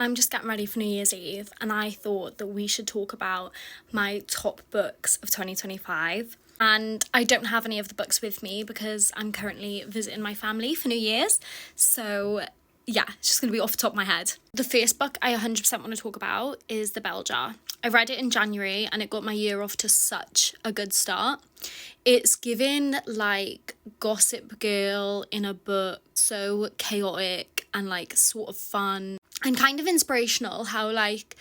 I'm just getting ready for New Year's Eve, and I thought that we should talk about my top books of 2025. And I don't have any of the books with me because I'm currently visiting my family for New Year's. So yeah, it's just going to be off the top of my head. The first book I 100% want to talk about is The Bell Jar. I read it in January and it got my year off to such a good start. It's given like Gossip Girl in a book, so chaotic and like sort of fun and kind of inspirational how like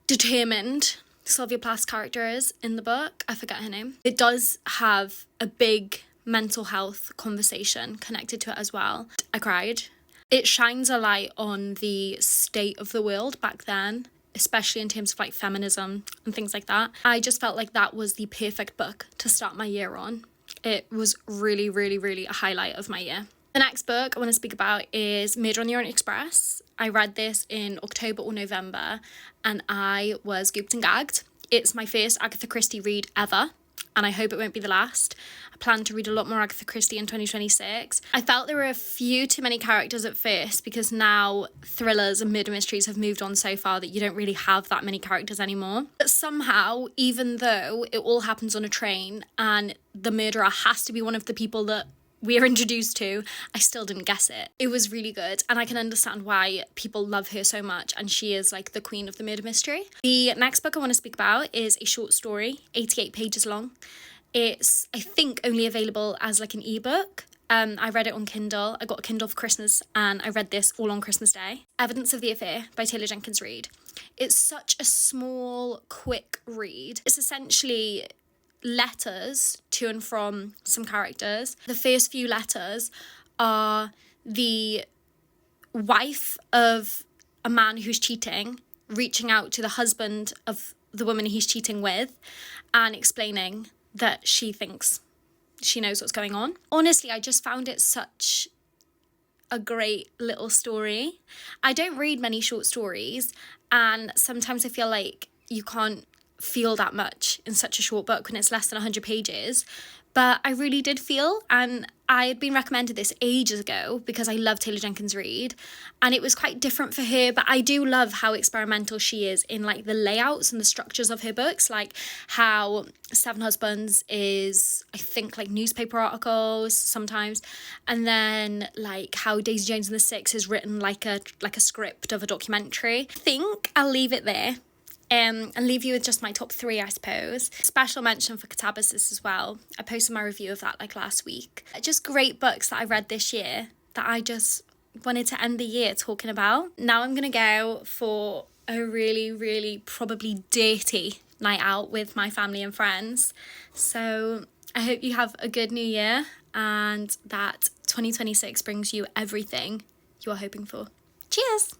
determined Sylvia Plath's character is in the book. I forget her name. It does have a big mental health conversation connected to it as well. I cried. It shines a light on the state of the world back then, especially in terms of like feminism and things like that. I just felt like that was the perfect book to start my year on. It was really, really, really a highlight of my year. The next book I want to speak about is Murder on the Orient Express. I read this in October or November and I was gooped and gagged. It's my first Agatha Christie read ever, and I hope it won't be the last. I plan to read a lot more Agatha Christie in 2026. I felt there were a few too many characters at first because now thrillers and murder mysteries have moved on so far that you don't really have that many characters anymore. But somehow, even though it all happens on a train and the murderer has to be one of the people that we are introduced to, I still didn't guess it. It was really good, and I can understand why people love her so much, and she is like the queen of the murder mystery. The next book I want to speak about is a short story, 88 pages long. It's, I think, only available as like an ebook. I read it on Kindle. I got a Kindle for Christmas and I read this all on Christmas Day. Evidence of the Affair by Taylor Jenkins Reid. It's such a small, quick read. It's essentially letters to and from some characters. The first few letters are the wife of a man who's cheating reaching out to the husband of the woman he's cheating with and explaining that she thinks she knows what's going on. Honestly, I just found it such a great little story. I don't read many short stories, and sometimes I feel like you can't feel that much in such a short book when it's less than 100 pages. But I really did feel, and I had been recommended this ages ago because I love Taylor Jenkins Reid, and it was quite different for her, but I do love how experimental she is in like the layouts and the structures of her books, like how Seven Husbands is, I think, like newspaper articles sometimes, and then like how Daisy Jones and the Six is written like a script of a documentary. I think I'll leave it there. And leave you with just my top 3, I suppose. Special mention for Catabasis as well. I posted my review of that like last week. Just great books that I read this year that I just wanted to end the year talking about. Now I'm going to go for a really, really probably dirty night out with my family and friends. So I hope you have a good new year and that 2026 brings you everything you are hoping for. Cheers!